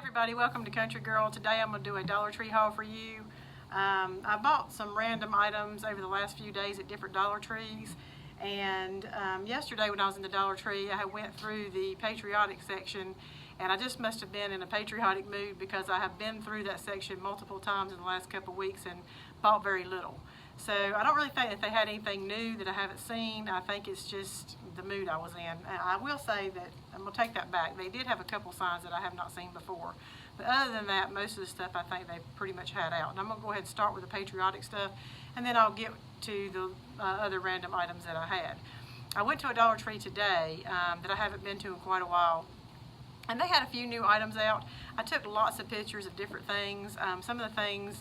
Everybody, welcome to Country Girl. Today I'm going to do a Dollar Tree haul for you. I bought some random items over the last few days at different Dollar Trees, and yesterday when I was in the Dollar Tree I went through the Patriotic section, and I just must have been in a patriotic mood because I have been through that section multiple times in the last couple of weeks and bought very little. So I don't really think that they had anything new that I haven't seen. I think it's just the mood I was in. And I will say that, I'm going to take that back, they did have a couple signs that I have not seen before. But other than that, most of the stuff I think they pretty much had out. And I'm going to go ahead and start with the patriotic stuff, and then I'll get to the other random items that I had. I went to a Dollar Tree today that I haven't been to in quite a while, and they had a few new items out. I took lots of pictures of different things. Some of the things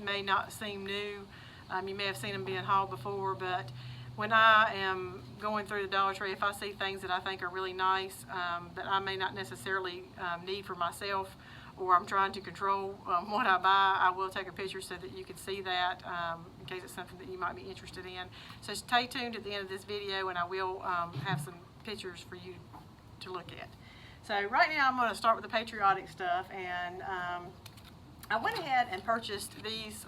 may not seem new. You may have seen them being hauled before, but when I am going through the Dollar Tree, if I see things that I think are really nice that I may not necessarily need for myself, or I'm trying to control what I buy, I will take a picture so that you can see that in case it's something that you might be interested in. So stay tuned at the end of this video, and I will have some pictures for you to look at. So right now I'm going to start with the patriotic stuff, and I went ahead and purchased these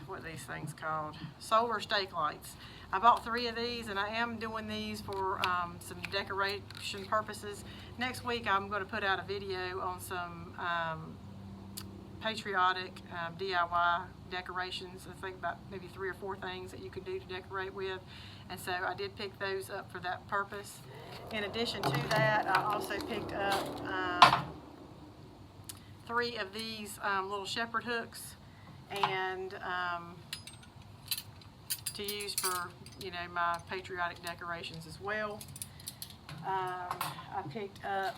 what are these things called? Solar stake lights. I bought 3 of these, and I am doing these for some decoration purposes. Next week I'm going to put out a video on some patriotic DIY decorations. I think about maybe 3 or 4 things that you can do to decorate with, and so I did pick those up for that purpose. In addition to that, I also picked up 3 of these little shepherd hooks, and to use for, you know, my patriotic decorations as well. I picked up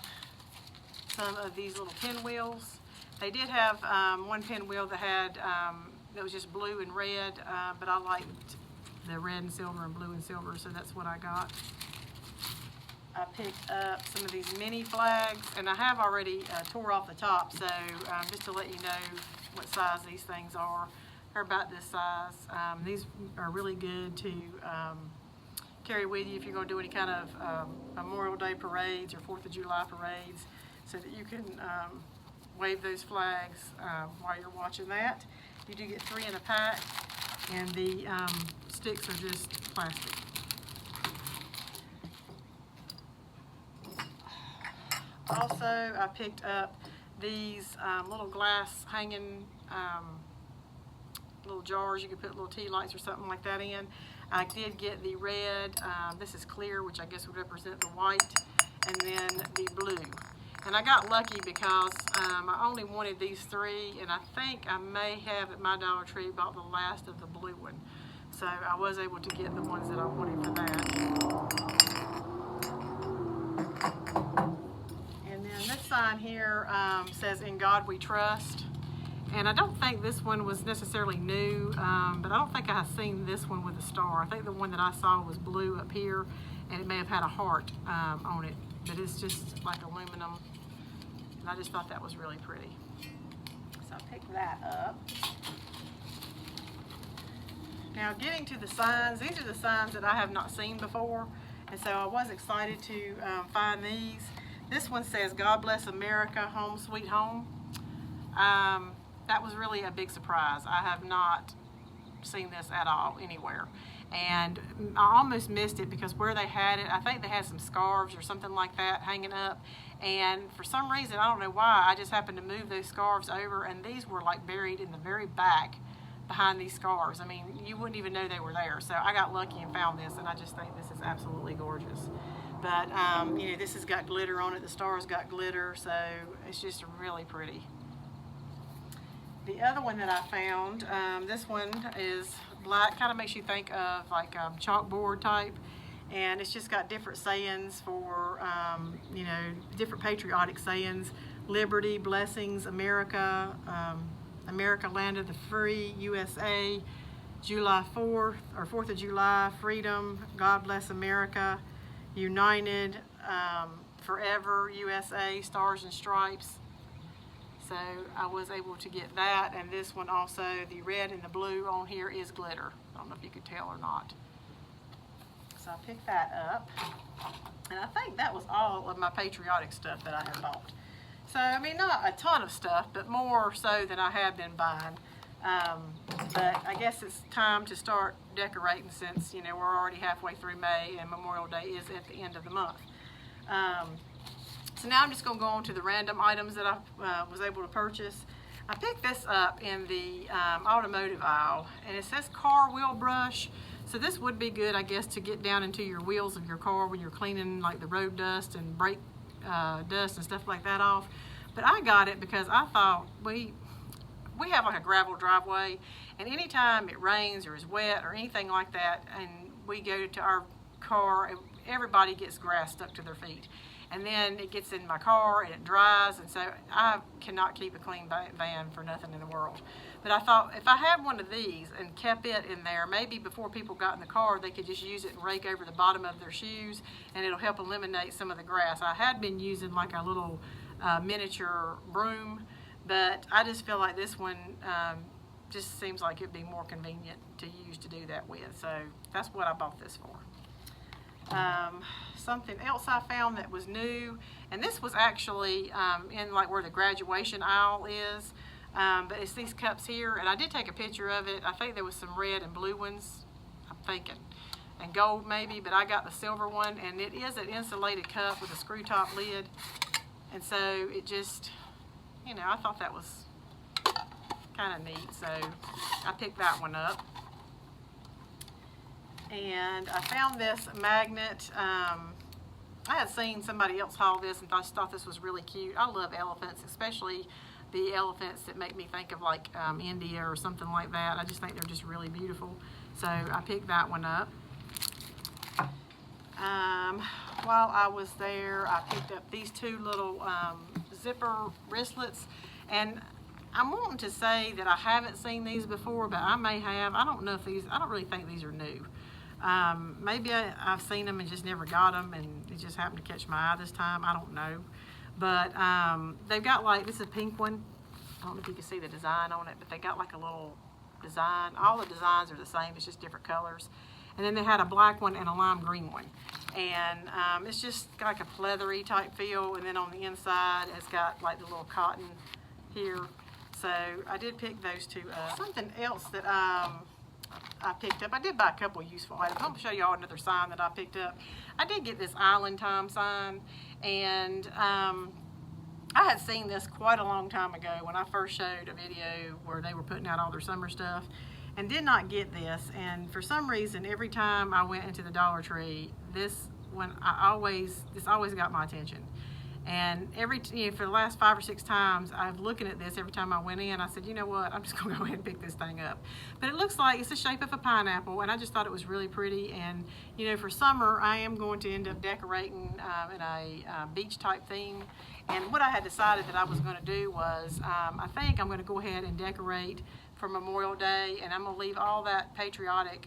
some of these little pinwheels. They did have one pinwheel that had that was just blue and red, but I liked the red and silver and blue and silver, so that's what I got. I picked up some of these mini flags, and I have already tore off the top, so just to let you know what size these things are. They're about this size. These are really good to carry with you if you're going to do any kind of Memorial Day parades or 4th of July parades, so that you can wave those flags while you're watching that. You do get 3 in a pack, and the sticks are just plastic. Also, I picked up these little glass hanging little jars you could put little tea lights or something like that in. I did get the red, this is clear, which I guess would represent the white, and then the blue. And I got lucky because I only wanted these 3, and I think I may have at my Dollar Tree bought the last of the blue one. So I was able to get the ones that I wanted for that. This sign here says "In God We Trust," and I don't think this one was necessarily new, but I don't think I have seen this one with a star. I think the one that I saw was blue up here, and it may have had a heart on it, but it's just like aluminum, and I just thought that was really pretty. So I picked that up. Now, getting to the signs, these are the signs that I have not seen before, and so I was excited to find these. This one says "God Bless America, Home Sweet Home." That was really a big surprise. I have not seen this at all anywhere, and I almost missed it because where they had it, I think they had some scarves or something like that hanging up, and for some reason, I don't know why, I just happened to move those scarves over, and these were like buried in the very back behind these scarves. I mean, you wouldn't even know they were there. So I got lucky and found this, and I just think this is absolutely gorgeous. But you know, this has got glitter on it. The star's got glitter, so it's just really pretty. The other one that I found, this one is black, kind of makes you think of like chalkboard type, and it's just got different sayings for, you know, different patriotic sayings: liberty, blessings, America, America, land of the free, USA, July 4th, or 4th of July, freedom, God bless America, united, forever, USA, stars and stripes. So I was able to get that, and this one also, the red and the blue on here is glitter. I don't know if you could tell or not. So I picked that up, and I think that was all of my patriotic stuff that I had bought. So, I mean, not a ton of stuff, but more so than I have been buying. But I guess it's time to start decorating since, you know, we're already halfway through May and Memorial Day is at the end of the month. So now I'm just going to go on to the random items that I was able to purchase. I picked this up in the automotive aisle, and it says car wheel brush. So this would be good, I guess, to get down into your wheels of your car when you're cleaning like the road dust and brake dust and stuff like that off. But I got it because I thought we have like a gravel driveway, and anytime it rains or is wet or anything like that, and we go to our car, everybody gets grass stuck to their feet. And then it gets in my car and it dries, and so I cannot keep a clean van for nothing in the world. But I thought if I had one of these and kept it in there, maybe before people got in the car, they could just use it and rake over the bottom of their shoes, and it'll help eliminate some of the grass. I had been using like a little miniature broom, but I just feel like this one just seems like it'd be more convenient to use to do that with. So that's what I bought this for. Something else I found that was new, and this was actually in like where the graduation aisle is, but it's these cups here, and I did take a picture of it. I think there was some red and blue ones, I'm thinking, and gold maybe, but I got the silver one, and it is an insulated cup with a screw top lid, and so it just, you know, I thought that was kind of neat, so I picked that one up. And I found this magnet. I had seen somebody else haul this and I just thought this was really cute. I love elephants, especially the elephants that make me think of like India or something like that. I just think they're just really beautiful. So I picked that one up. While I was there, I picked up these two little zipper wristlets, and I'm wanting to say that I haven't seen these before, but I may have. I don't know if these, I don't really think these are new. Maybe I've seen them and just never got them, and it just happened to catch my eye this time. I don't know. But they've got like, this is a pink one. I don't know if you can see the design on it, but they got like a little design. All the designs are the same, it's just different colors. And then they had a black one and a lime green one. And it's just like a pleathery type feel, and then on the inside it's got like the little cotton here. So I did pick those two up. Something else that I picked up, I did buy a couple useful items. I'm going to show y'all another sign that I picked up. I did get this Island Time sign, and I had seen this quite a long time ago when I first showed a video where they were putting out all their summer stuff, and did not get this. And for some reason, every time I went into the Dollar Tree, this always got my attention. And for the last 5 or 6 times, I'm looking at this every time I went in. I said, you know what, I'm just going to go ahead and pick this thing up. But it looks like it's the shape of a pineapple, and I just thought it was really pretty. And, you know, for summer, I am going to end up decorating in a beach type theme. And what I had decided that I was going to do was, I think I'm going to go ahead and decorate for Memorial Day, and I'm going to leave all that Patriotic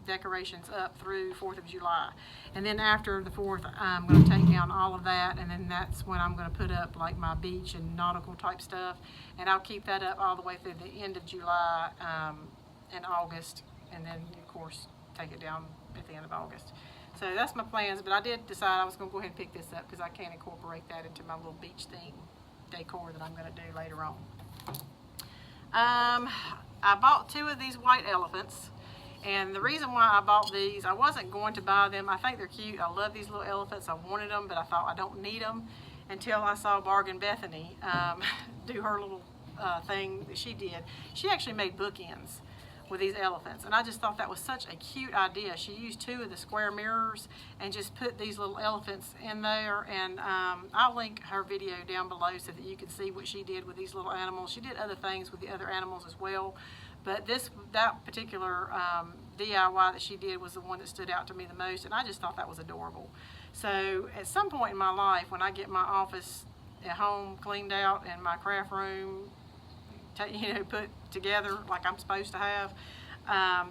decorations up through 4th of July. And then after the 4th, I'm going to take down all of that, and then that's when I'm going to put up like my beach and nautical type stuff, and I'll keep that up all the way through the end of July and August, and then of course take it down at the end of August. So that's my plans, but I did decide I was going to go ahead and pick this up because I can incorporate that into my little beach theme decor that I'm going to do later on. I bought 2 of these white elephants, and the reason why I bought these, I wasn't going to buy them. I think they're cute. I love these little elephants. I wanted them, but I thought I don't need them until I saw Bethany do her little thing that she did. She actually made bookends with these elephants, and I just thought that was such a cute idea. She used 2 of the square mirrors and just put these little elephants in there, and I'll link her video down below so that you can see what she did with these little animals. She did other things with the other animals as well, but that particular DIY that she did was the one that stood out to me the most, and I just thought that was adorable. So at some point in my life, when I get my office at home cleaned out and my craft room put together like I'm supposed to have,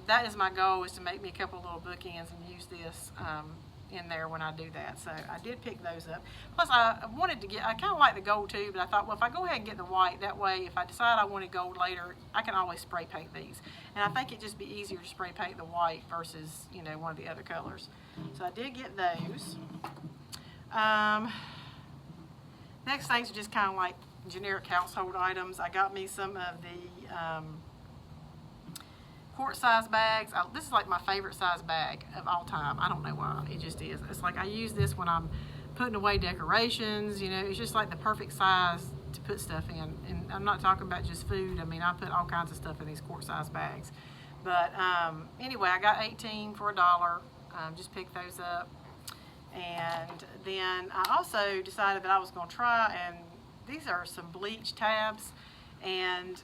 that is my goal, is to make me a couple little bookends and use this in there when I do that. So I did pick those up. Plus I kind of like the gold too, but I thought, well, if I go ahead and get the white, that way if I decide I wanted gold later, I can always spray paint these. And I think it'd just be easier to spray paint the white versus, one of the other colors. So I did get those. Next things are just kind of like generic household items. I got me some of the quart size bags. This is like my favorite size bag of all time. I don't know why, it just is. It's like I use this when I'm putting away decorations, you know, it's just like the perfect size to put stuff in. And I'm not talking about just food. I mean, I put all kinds of stuff in these quart size bags. But anyway, I got 18 for $1. Just picked those up. And then I also decided that I was going to try, and these are some bleach tabs. And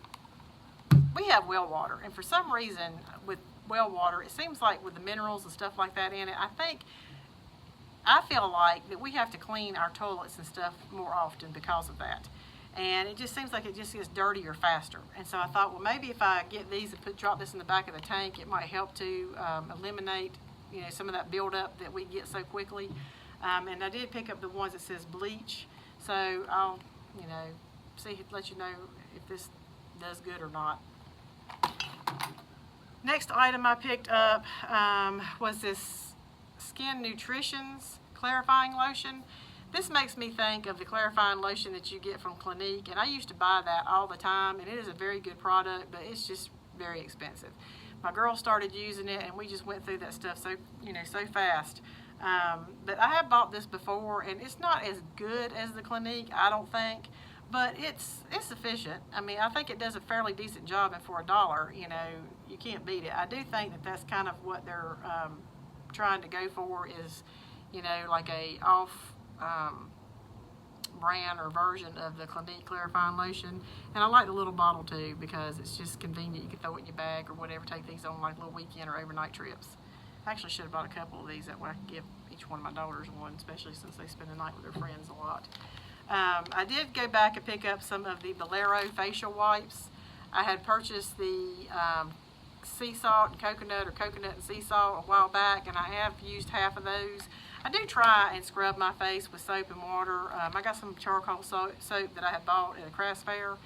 we have well water, and for some reason with well water, it seems like with the minerals and stuff like that in it, I feel like that we have to clean our toilets and stuff more often because of that. And it just seems like it just gets dirtier faster. And so I thought, well, maybe if I get these and drop this in the back of the tank, it might help to eliminate, you know, some of that buildup that we get so quickly. And I did pick up the ones that says bleach, so I'll, you know, let you know if this does good or not. Next item I picked up was this Skin Nutrition's clarifying lotion. This makes me think of the clarifying lotion that you get from Clinique, and I used to buy that all the time, and it is a very good product, but it's just very expensive. My girl started using it, and we just went through that stuff so fast. But I have bought this before, and it's not as good as the Clinique, I don't think, but it's sufficient. I mean, I think it does a fairly decent job, and for $1, you know, you can't beat it. I do think that that's kind of what they're trying to go for, is, you know, like a off brand or version of the Clinique clarifying lotion. And I like the little bottle too, because it's just convenient. You can throw it in your bag or whatever, take these on like little weekend or overnight trips. I actually should have bought a couple of these, that way I can give each one of my daughters one, especially since they spend the night with their friends a lot. I did go back and pick up some of the Bolero facial wipes. I had purchased the sea salt and coconut, or coconut and sea salt, a while back, and I have used half of those. I do try and scrub my face with soap and water. I got some charcoal soap that I had bought at a craft fair,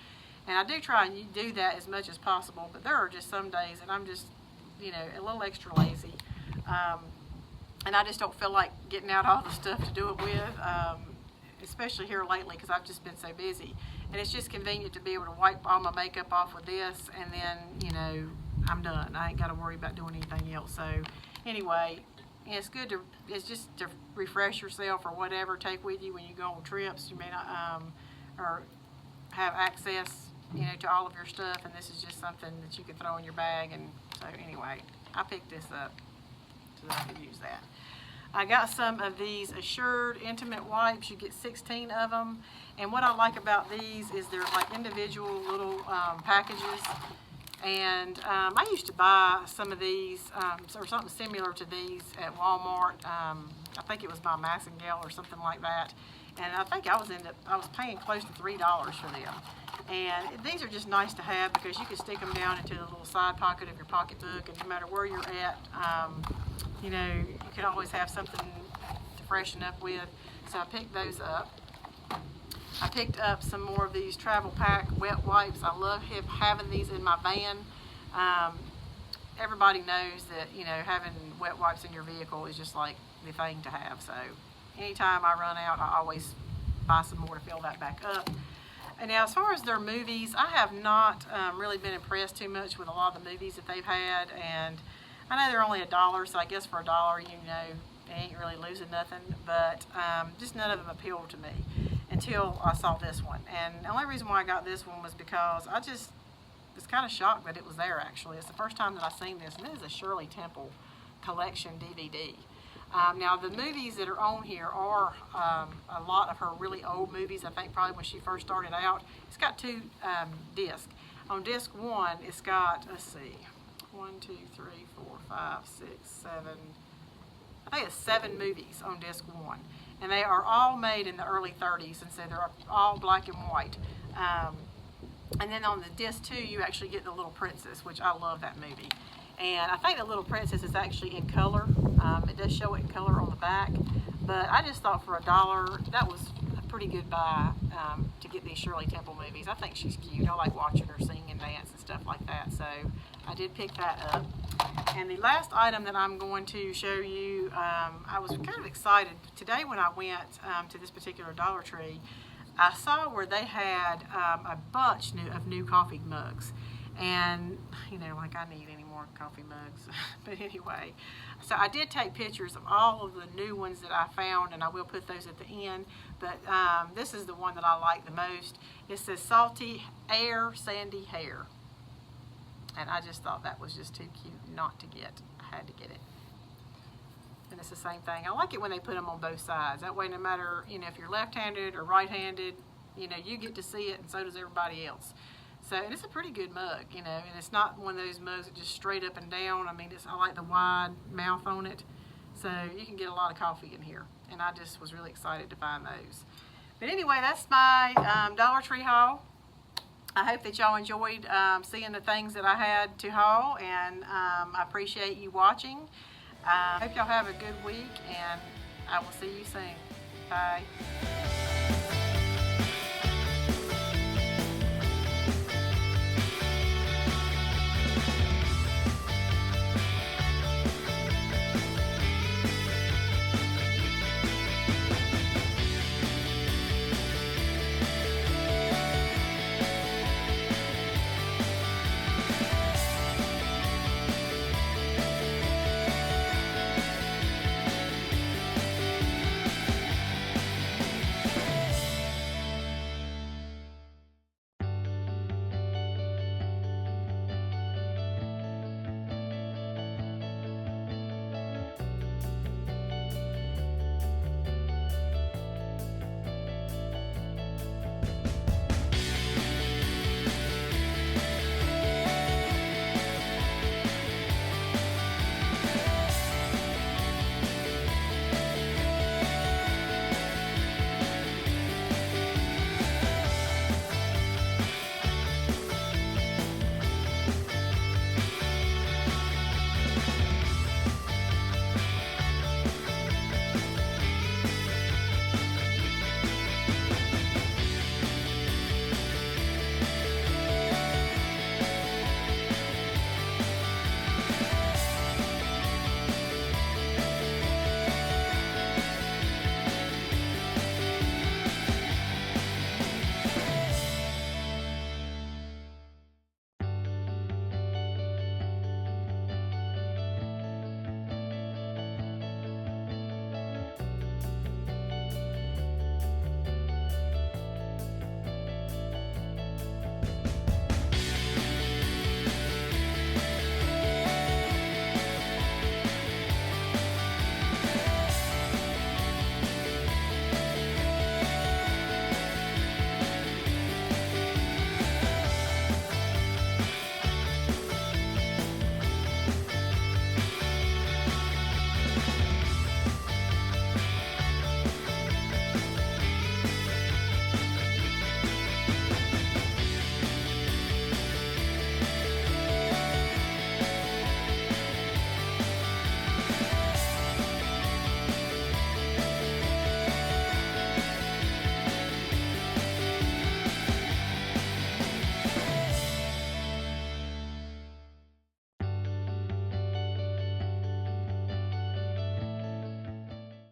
and I do try and do that as much as possible, but there are just some days and I'm just, you know, a little extra lazy. And I just don't feel like getting out all the stuff to do it with, especially here lately, because I've just been so busy. And it's just convenient to be able to wipe all my makeup off with this, and then, you know, I'm done. I ain't got to worry about doing anything else. So anyway, it's good to, it's just to refresh yourself or whatever, take with you when you go on trips. You may not, or have access, you know, to all of your stuff, and this is just something that you can throw in your bag. And so anyway, I picked this up so that I could use that. I got some of these Assured Intimate Wipes. You get 16 of them. And what I like about these is they're like individual little packages. And I used to buy some of these, or something similar to these at Walmart. I think it was by Massengale or something like that. And I think I was paying close to $3 for them. And these are just nice to have, because you can stick them down into the little side pocket of your pocketbook, and no matter where you're at, you know, you can always have something to freshen up with. So I picked those up. I picked up some more of these Travel Pack wet wipes. I love having these in my van. Everybody knows that, you know, having wet wipes in your vehicle is just like the thing to have. So anytime I run out, I always buy some more to fill that back up. And now, as far as their movies, I have not really been impressed too much with a lot of the movies that they've had. And I know they're only $1, so I guess for $1, you know, they ain't really losing nothing. But just none of them appealed to me until I saw this one. And the only reason why I got this one was because I just was kind of shocked that it was there, actually. It's the first time that I've seen this, and this is a Shirley Temple collection DVD. Now, the movies that are on here are a lot of her really old movies. I think probably when she first started out. It's got 2 discs. On disc 1, it's got, let's see, 1, 2, 3, 4, 5, 6, 7, I think it's 7 movies on disc 1. And they are all made in the early 30s, and so they're all black and white. And then on the disc 2, you actually get The Little Princess, which I love that movie. And I think The Little Princess is actually in color. It does show it in color on the back. But I just thought for $1, that was a pretty good buy to get these Shirley Temple movies. I think she's cute. I like watching her sing and dance and stuff like that. So I did pick that up. And the last item that I'm going to show you, I was kind of excited. Today when I went to this particular Dollar Tree, I saw where they had a bunch of new coffee mugs. And, you know, like I need any more coffee mugs. But anyway, so I did take pictures of all of the new ones that I found, and I will put those at the end. But this is the one that I like the most. It says Salty Air Sandy Hair. And I just thought that was just too cute not to get. I had to get it. And it's the same thing. I like it when they put them on both sides. That way, no matter, you know, if you're left-handed or right-handed, you know, you get to see it, and so does everybody else. So, and it's a pretty good mug, you know, and it's not one of those mugs that just straight up and down. I mean, I like the wide mouth on it. So you can get a lot of coffee in here. And I just was really excited to find those. But anyway, that's my Dollar Tree haul. I hope that y'all enjoyed seeing the things that I had to haul, and I appreciate you watching. I hope y'all have a good week, and I will see you soon. Bye.